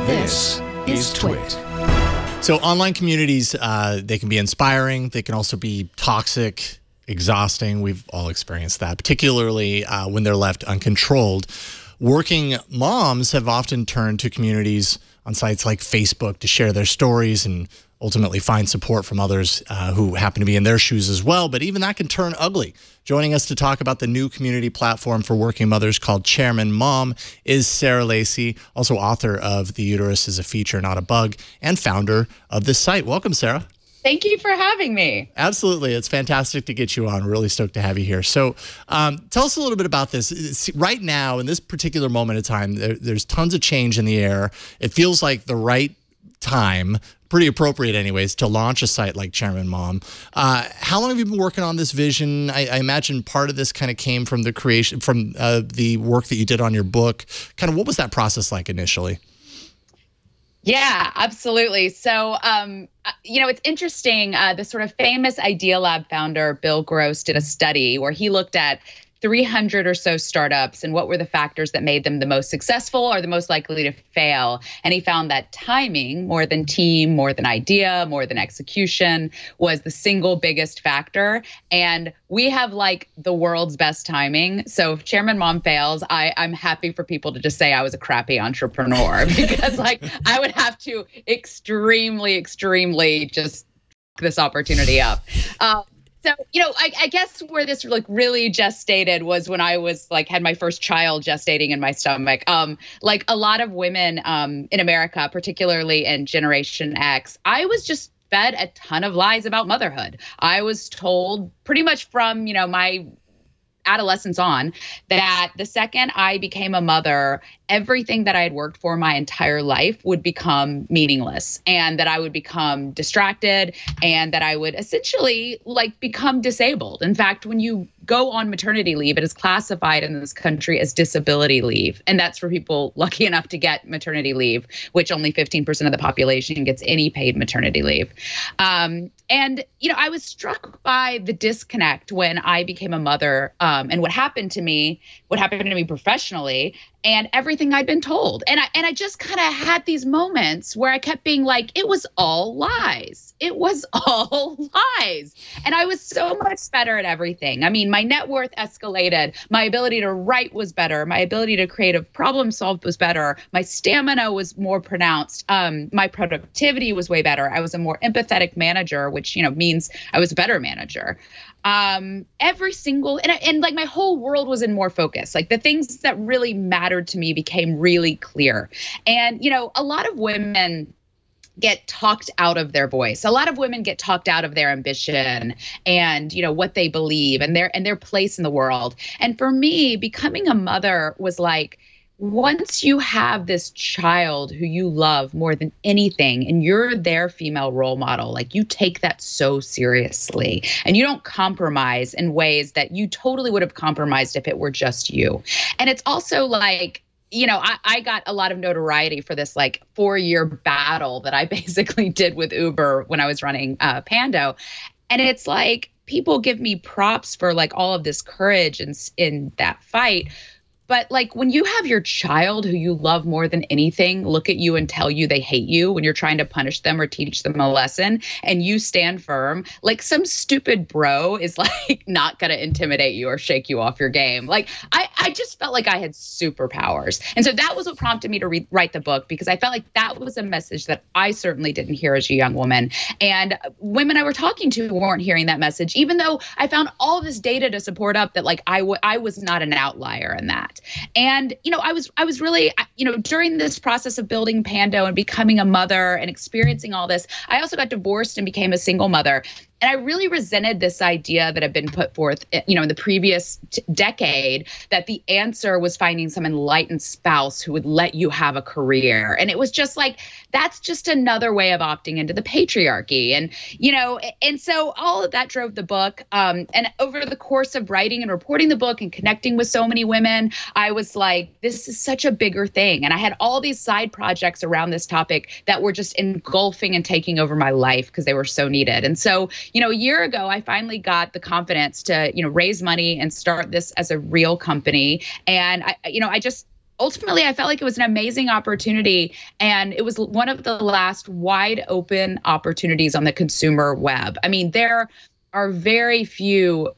This is TWiT. So online communities, they can be inspiring. They can also be toxic, exhausting. We've all experienced that, particularly when they're left uncontrolled. Working moms have often turned to communities on sites like Facebook to share their stories and ultimately find support from others who happen to be in their shoes as well. But even that can turn ugly. Joining us to talk about the new community platform for working mothers called Chairman Mom is Sarah Lacy, also author of The Uterus is a Feature, Not a Bug, and founder of this site. Welcome, Sarah. Thank you for having me. Absolutely. It's fantastic to get you on. Really stoked to have you here. So tell us a little bit about this. Right now, in this particular moment in time, there's tons of change in the air. It feels like the right time, pretty appropriate anyways, to launch a site like Chairman Mom. How long have you been working on this vision? I imagine part of this kind of came from the creation, from the work that you did on your book. Kind of what was that process like initially? Yeah, absolutely. So, you know, it's interesting. The sort of famous Idea Lab founder, Bill Gross, did a study where he looked at 300 or so startups and what were the factors that made them the most successful or the most likely to fail. And he found that timing, more than team, more than idea, more than execution, was the single biggest factor. And we have like the world's best timing. So if Chairman Mom fails, I'm happy for people to just say I was a crappy entrepreneur because like I would have to extremely just fuck this opportunity up. So, you know, I guess where this like really gestated was when I was like had my first child gestating in my stomach. Like a lot of women in America, particularly in Generation X, I was just fed a ton of lies about motherhood. I was told pretty much from, you know, my adolescence on that the second I became a mother, everything that I had worked for my entire life would become meaningless and that I would become distracted and that I would essentially like become disabled. In fact, when you go on maternity leave, it is classified in this country as disability leave. And that's for people lucky enough to get maternity leave, which only 15% of the population gets any paid maternity leave. And, you know, I was struck by the disconnect when I became a mother and what happened to me professionally and everything I'd been told. And I just kind of had these moments where I kept being like, it was all lies. It was all lies. And I was so much better at everything. I mean, my net worth escalated. My ability to write was better. My ability to creative problem solve was better. My stamina was more pronounced. My productivity was way better. I was a more empathetic manager, which, you know, means I was a better manager. Every single, and like my whole world was in more focus. Like the things that really mattered to me became really clear. And, you know, a lot of women get talked out of their voice. A lot of women get talked out of their ambition and, you know, what they believe and their place in the world. And for me, becoming a mother was like, once you have this child who you love more than anything and you're their female role model, like you take that so seriously and you don't compromise in ways that you totally would have compromised if it were just you. And it's also like, you know, I got a lot of notoriety for this like 4-year battle that I basically did with Uber when I was running Pando. And it's like people give me props for like all of this courage in that fight. But like when you have your child who you love more than anything look at you and tell you they hate you when you're trying to punish them or teach them a lesson and you stand firm, like some stupid bro is like not going to intimidate you or shake you off your game. Like I just felt like I had superpowers. And so that was what prompted me to write the book, because I felt like that was a message that I certainly didn't hear as a young woman. And women I were talking to weren't hearing that message, even though I found all this data to support up that like I was not an outlier in that. And, you know, I was really, you know, during this process of building Pando and becoming a mother and experiencing all this, I also got divorced and became a single mother. And I really resented this idea that had been put forth, you know, in the previous decade, that the answer was finding some enlightened spouse who would let you have a career. And it was just like, that's just another way of opting into the patriarchy. And, you know, and so all of that drove the book. And over the course of writing and reporting the book and connecting with so many women, I was like, this is such a bigger thing. And I had all these side projects around this topic that were just engulfing and taking over my life because they were so needed. And so, you know, a year ago, I finally got the confidence to, you know, raise money and start this as a real company. And I ultimately, I felt like it was an amazing opportunity, and it was one of the last wide open opportunities on the consumer web. I mean, there are very few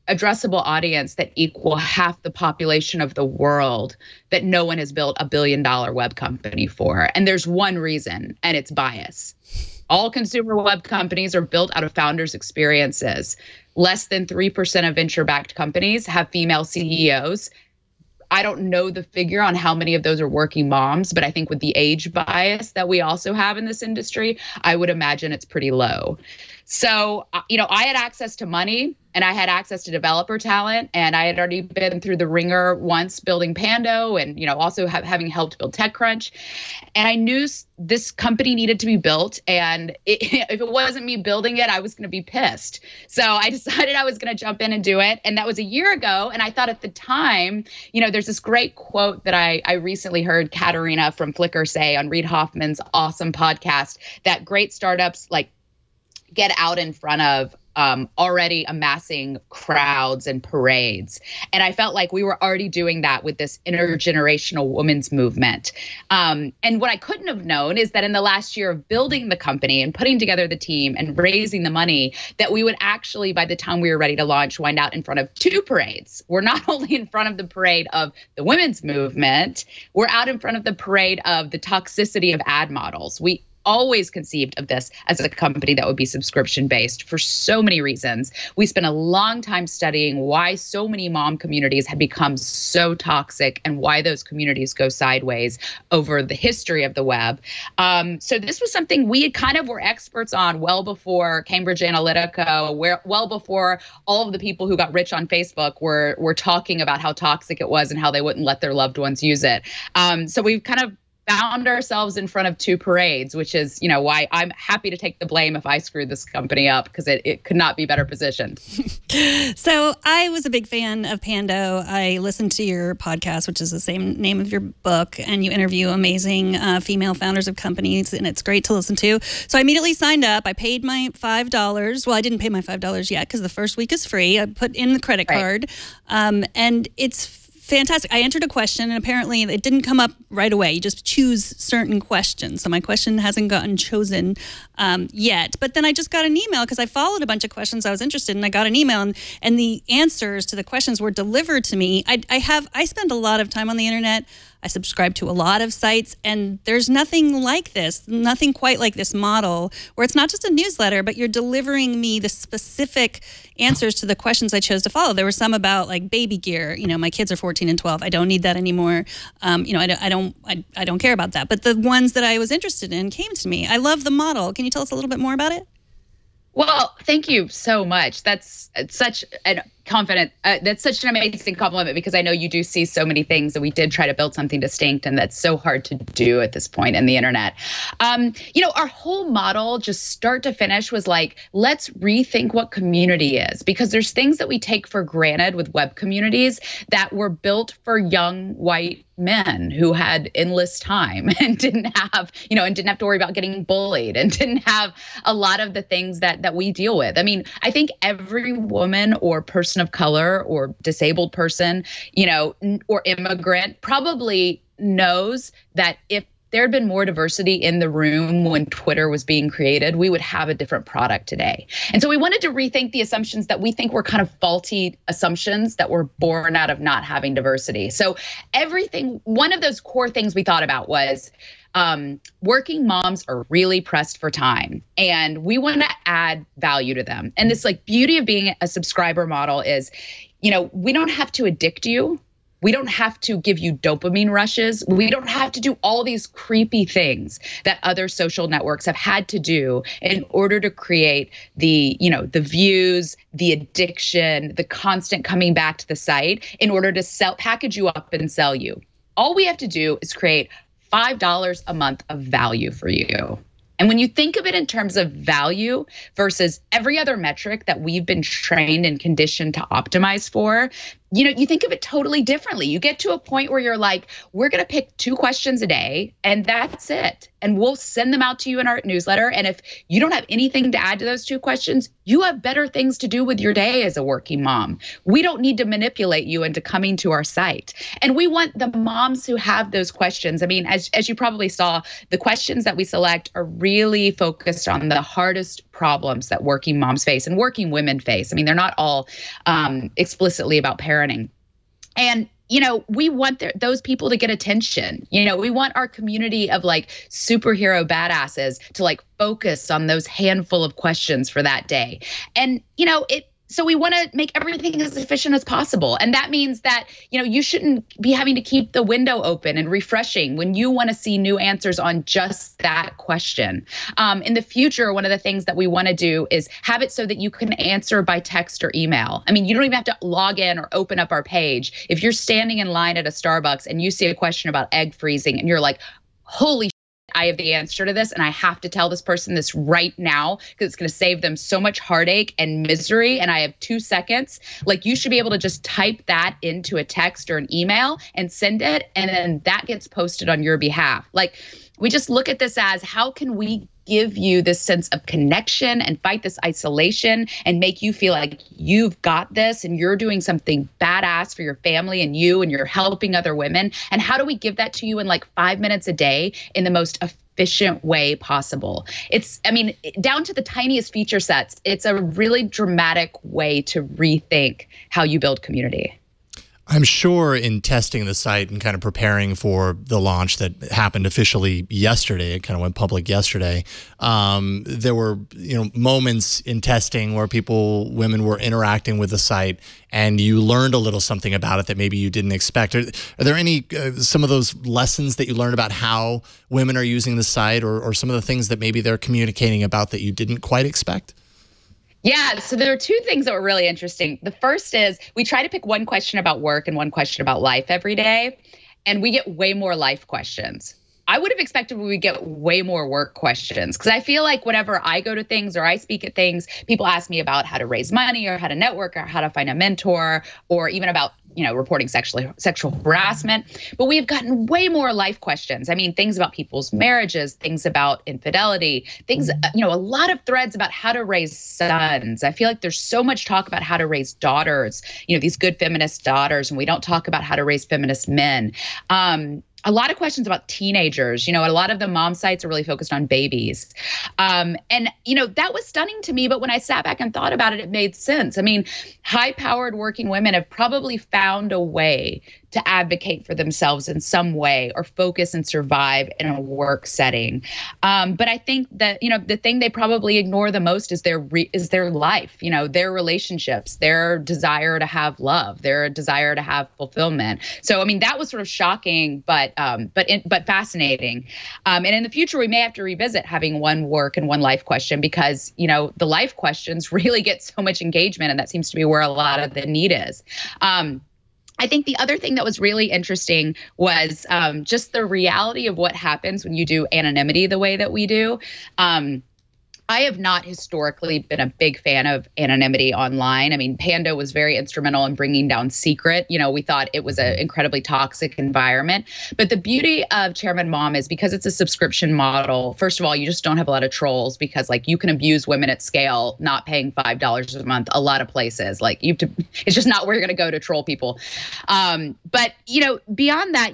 addressable audience that equal half the population of the world that no one has built $1 billion web company for. And there's one reason, and it's bias. All consumer web companies are built out of founders' experiences. Less than 3% of venture-backed companies have female CEOs. I don't know the figure on how many of those are working moms, but I think with the age bias that we also have in this industry, I would imagine it's pretty low. So, I had access to money, and I had access to developer talent, and I had already been through the ringer once building Pando, and also having helped build TechCrunch. And I knew this company needed to be built, and if it wasn't me building it, I was going to be pissed. So I decided I was going to jump in and do it, and that was a year ago. And I thought at the time, there's this great quote that I recently heard Katerina from Flickr say on Reid Hoffman's awesome podcast, that great startups get out in front of already amassing crowds and parades. And I felt like we were already doing that with this intergenerational women's movement. And what I couldn't have known is that in the last year of building the company and putting together the team and raising the money, that we would actually, by the time we were ready to launch, wind out in front of 2 parades. We're not only in front of the parade of the women's movement, we're out in front of the parade of the toxicity of ad models. We always conceived of this as a company that would be subscription-based for so many reasons. We spent a long time studying why so many mom communities have become so toxic and why those communities go sideways over the history of the web. So this was something we kind of were experts on well before Cambridge Analytica, well before all of the people who got rich on Facebook were talking about how toxic it was and how they wouldn't let their loved ones use it. So we've kind of found ourselves in front of 2 parades, which is, why I'm happy to take the blame if I screwed this company up, because it could not be better positioned. So I was a big fan of Pando. I listened to your podcast, which is the same name of your book, and you interview amazing female founders of companies, and it's great to listen to. So I immediately signed up. I paid my $5. Well, I didn't pay my $5 yet because the first week is free. I put in the credit card, and it's fantastic. I entered a question, and apparently it didn't come up right away. You just choose certain questions. So my question hasn't gotten chosen yet. But then I just got an email because I followed a bunch of questions I was interested in. I got an email, and the answers to the questions were delivered to me. I spend a lot of time on the internet. I subscribe to a lot of sites, and there's nothing like this, nothing quite like this model, where it's not just a newsletter, but you're delivering me the specific answers to the questions I chose to follow. There were some about baby gear. My kids are 14 and 12. I don't need that anymore. I don't care about that. But the ones that I was interested in came to me. I love the model. Can you tell us a little bit more about it? Well, thank you so much. That's such an that's such an amazing compliment, because I know you do see so many things, and we did try to build something distinct, and that's so hard to do at this point in the internet. Our whole model, just start to finish, was let's rethink what community is, because there's things that we take for granted with web communities that were built for young white men who had endless time and didn't have to worry about getting bullied, and didn't have a lot of the things that we deal with. I mean, I think every woman or person of color or disabled person, or immigrant probably knows that if there had been more diversity in the room when Twitter was being created, we would have a different product today. And so we wanted to rethink the assumptions that we think were kind of faulty assumptions that were born out of not having diversity. So one of those core things we thought about was working moms are really pressed for time, and we want to add value to them. And this beauty of being a subscriber model is, we don't have to addict you. We don't have to give you dopamine rushes. We don't have to do all these creepy things that other social networks have had to do in order to create the views, the addiction, the constant coming back to the site in order to package you up and sell you. All we have to do is create $5 a month of value for you. And when you think of it in terms of value versus every other metric that we've been trained and conditioned to optimize for, you think of it totally differently. You get to a point where you're like, we're going to pick 2 questions a day and that's it. And we'll send them out to you in our newsletter. And if you don't have anything to add to those 2 questions, you have better things to do with your day as a working mom. We don't need to manipulate you into coming to our site. And we want the moms who have those questions. I mean, as you probably saw, the questions that we select are really focused on the hardest problems that working moms face and working women face. I mean, they're not all explicitly about parenting. And we want those people to get attention. We want our community of like superhero badasses to like focus on those handful of questions for that day. And, so we want to make everything as efficient as possible. And that means that, you shouldn't be having to keep the window open and refreshing when you want to see new answers on just that question. In the future, one of the things that we want to do is have it so that you can answer by text or email. I mean, you don't even have to log in or open up our page. If you're standing in line at a Starbucks and you see a question about egg freezing and you're like, holy I have the answer to this and I have to tell this person this right now because it's going to save them so much heartache and misery and I have 2 seconds. Like you should be able to just type that into a text or an email and send it, and then that gets posted on your behalf. Like we just look at this as how can we give you this sense of connection and fight this isolation and make you feel like you've got this and you're doing something badass for your family and you're helping other women. And how do we give that to you in like 5 minutes a day in the most efficient way possible? Down to the tiniest feature sets, it's a really dramatic way to rethink how you build community. I'm sure in testing the site and kind of preparing for the launch that happened officially yesterday, it kind of went public yesterday, there were moments in testing where women were interacting with the site and you learned a little something about it that maybe you didn't expect. Are there any, some of those lessons that you learned about how women are using the site or some of the things that maybe they're communicating about that you didn't quite expect? Yeah, so there are 2 things that were really interesting. The first is we try to pick 1 question about work and 1 question about life every day, and we get way more life questions. I would have expected we would get way more work questions because I feel like whenever I go to things or I speak at things, people ask me about how to raise money or how to network or how to find a mentor or even about reporting sexual harassment. But we have gotten way more life questions. I mean, things about people's marriages, things about infidelity, things, a lot of threads about how to raise sons. I feel like there's so much talk about how to raise daughters, these good feminist daughters, and we don't talk about how to raise feminist men. A lot of questions about teenagers. A lot of the mom sites are really focused on babies. And that was stunning to me. But when I sat back and thought about it, it made sense. I mean, high-powered working women have probably found a way to advocate for themselves in some way or focus and survive in a work setting. But I think that, the thing they probably ignore the most is their life, their relationships, their desire to have love, their desire to have fulfillment. So, that was sort of shocking, but fascinating. And in the future, we may have to revisit having 1 work and 1 life question because, the life questions really get so much engagement, and that seems to be where a lot of the need is. I think the other thing that was really interesting was just the reality of what happens when you do anonymity the way that we do. I have not historically been a big fan of anonymity online. I mean, Pando was very instrumental in bringing down Secret. We thought it was an incredibly toxic environment. But the beauty of Chairman Mom is because it's a subscription model, first of all, you just don't have a lot of trolls because you can abuse women at scale, not paying $5 a month, a lot of places. It's just not where you're going to go to troll people. But beyond that,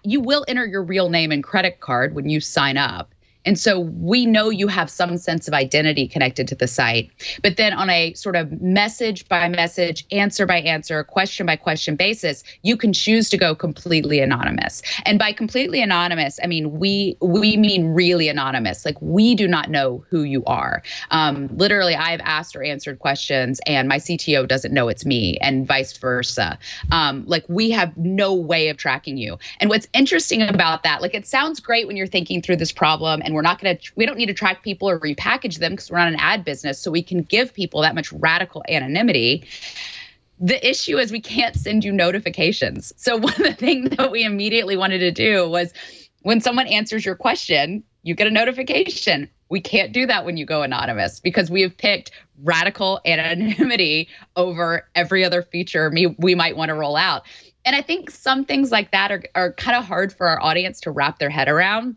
you will enter your real name and credit card when you sign up. And so we know you have some sense of identity connected to the site. But then on a sort of message by message, answer by answer, question by question basis, you can choose to go completely anonymous. And by completely anonymous, I mean, we mean really anonymous. Like we do not know who you are. Literally, I've asked or answered questions and my CTO doesn't know it's me and vice versa. We have no way of tracking you. And what's interesting about that, it sounds great when you're thinking through this problem and we don't need to track people or repackage them because we're not an ad business. So we can give people that much radical anonymity. The issue is we can't send you notifications. So one of the things that we immediately wanted to do was when someone answers your question, you get a notification. We can't do that when you go anonymous because we have picked radical anonymity over every other feature we might want to roll out. And I think some things like that are kind of hard for our audience to wrap their head around,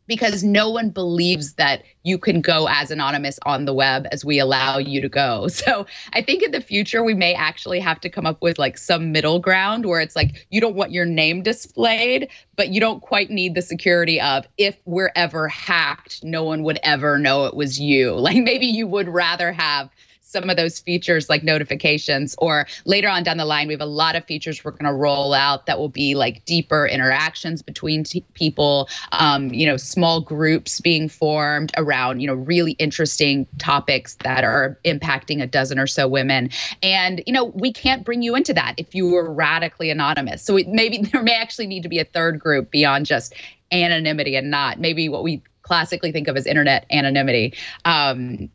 because no one believes that you can go as anonymous on the web as we allow you to go. So I think in the future, we may actually have to come up with like some middle ground where it's like, you don't want your name displayed, but you don't quite need the security of, if we're ever hacked, no one would ever know it was you. Like maybe you would rather have some of those features like notifications, or later on down the line, we have a lot of features we're going to roll out that will be like deeper interactions between people, small groups being formed around, really interesting topics that are impacting a dozen or so women. And, we can't bring you into that if you were radically anonymous. So maybe there may actually need to be a third group beyond just anonymity and not maybe what we classically think of as internet anonymity.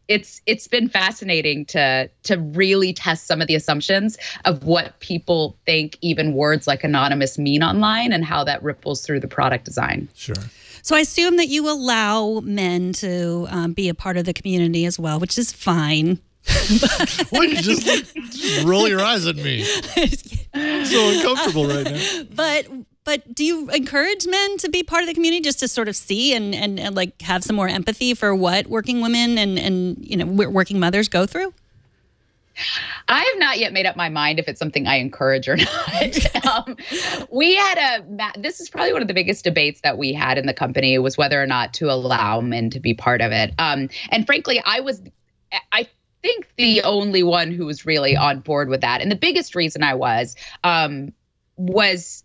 It's been fascinating to really test some of the assumptions of what people think even words like anonymous mean online and how that ripples through the product design. Sure. So I assume that you allow men to be a part of the community as well, which is fine. Why you just roll your eyes at me? I'm so uncomfortable right now. But do you encourage men to be part of the community just to sort of see and like have some more empathy for what working women and working mothers go through? I have not yet made up my mind if it's something I encourage or not. We had this is probably one of the biggest debates that we had in the company, was whether or not to allow men to be part of it. And frankly, I think the only one who was really on board with that. And the biggest reason I was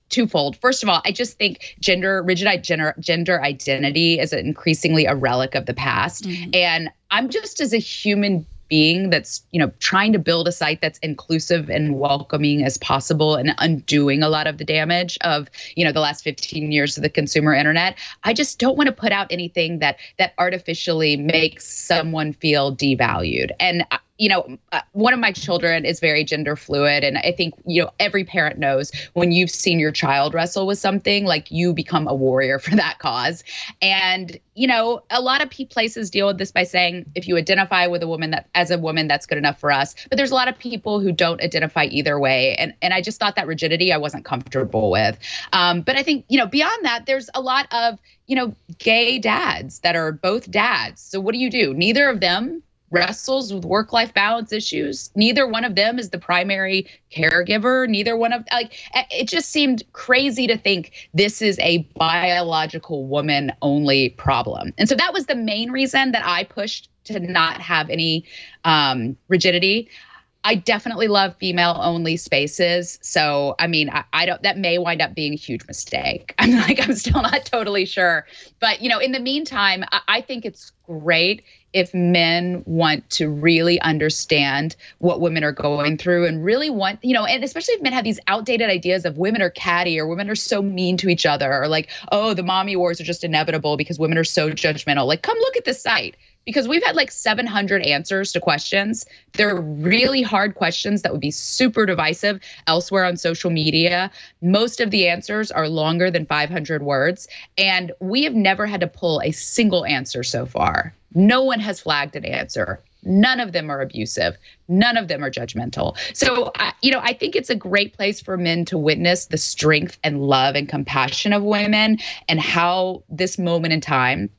twofold. First of all, I just think gender identity is increasingly a relic of the past. Mm-hmm. And I'm just, as a human being that's, trying to build a site that's inclusive and welcoming as possible and undoing a lot of the damage of, the last 15 years of the consumer internet, I just don't want to put out anything that artificially makes someone feel devalued. And one of my children is very gender fluid. And I think, every parent knows when you've seen your child wrestle with something, like you become a warrior for that cause. And, a lot of places deal with this by saying, if you identify with a woman as a woman, that's good enough for us. But there's a lot of people who don't identify either way. And I just thought that rigidity I wasn't comfortable with. But I think, beyond that, there's a lot of, gay dads that are both dads. So what do? Neither of them wrestles with work-life balance issues. Neither one of them is the primary caregiver. Neither one of, it just seemed crazy to think this is a biological woman only problem. And so that was the main reason that I pushed to not have any rigidity. I definitely love female-only spaces. So, I don't. That may wind up being a huge mistake. I'm still not totally sure. But, in the meantime, I think it's great if men want to really understand what women are going through and really want, and especially if men have these outdated ideas of women are catty or women are so mean to each other, or like, oh, the mommy wars are just inevitable because women are so judgmental. Like, come look at this site. Because we've had like 700 answers to questions. They're really hard questions that would be super divisive elsewhere on social media. Most of the answers are longer than 500 words. And we have never had to pull a single answer so far. No one has flagged an answer. None of them are abusive. None of them are judgmental. So, I think it's a great place for men to witness the strength and love and compassion of women, and how this moment in time,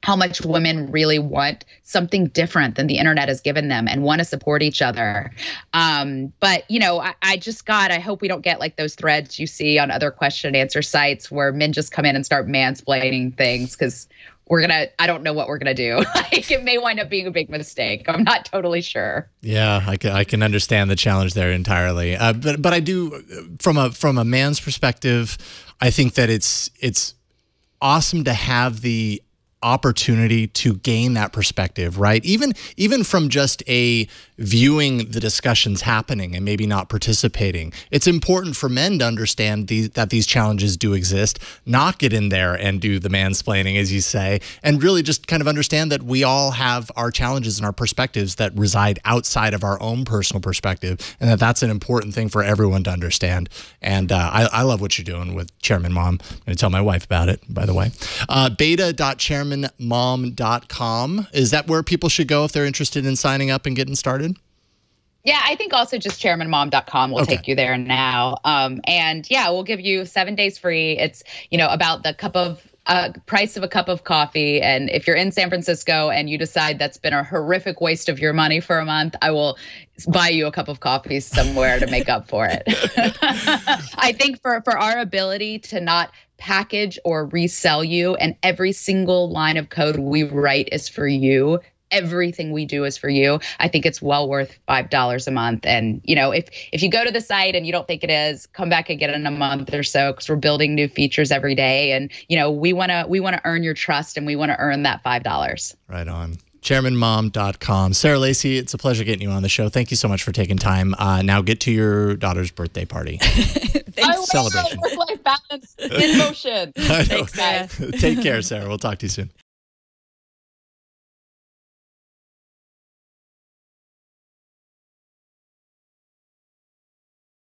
how much women really want something different than the internet has given them and want to support each other. But, I hope we don't get like those threads you see on other question and answer sites where men just come in and start mansplaining things, because I don't know what we're going to do. It may wind up being a big mistake. I'm not totally sure. Yeah, I can understand the challenge there entirely. But I do, from a man's perspective, I think that it's awesome to have the opportunity to gain that perspective, right? Even from just viewing the discussions happening and maybe not participating. It's important for men to understand that these challenges do exist, not get in there and do the mansplaining, as you say, and really just kind of understand that we all have our challenges and our perspectives that reside outside of our own personal perspective, and that's an important thing for everyone to understand. And I love what you're doing with Chairman Mom. I'm going to tell my wife about it, by the way. Beta.chairman chairmanmom.com. Is that where people should go if they're interested in signing up and getting started? Yeah, I think also just chairmanmom.com will take you there now. And yeah, we'll give you 7 days free. It's, about the price of a cup of coffee. And if you're in San Francisco and you decide that's been a horrific waste of your money for a month, I will buy you a cup of coffee somewhere to make up for it. I think for our ability to not package or resell you, and every single line of code we write is for you. Everything we do is for you. I think it's well worth $5 a month. And, if you go to the site and you don't think it is, come back and get it in a month or so, because we're building new features every day. And, we want to earn your trust, and we want to earn that $5. Right on. Chairmanmom.com. Sarah Lacy, it's a pleasure getting you on the show. Thank you so much for taking time. Now get to your daughter's birthday party. Thanks. Celebration. Work-life balance in motion. Thanks, guys. Take care, Sarah. We'll talk to you soon.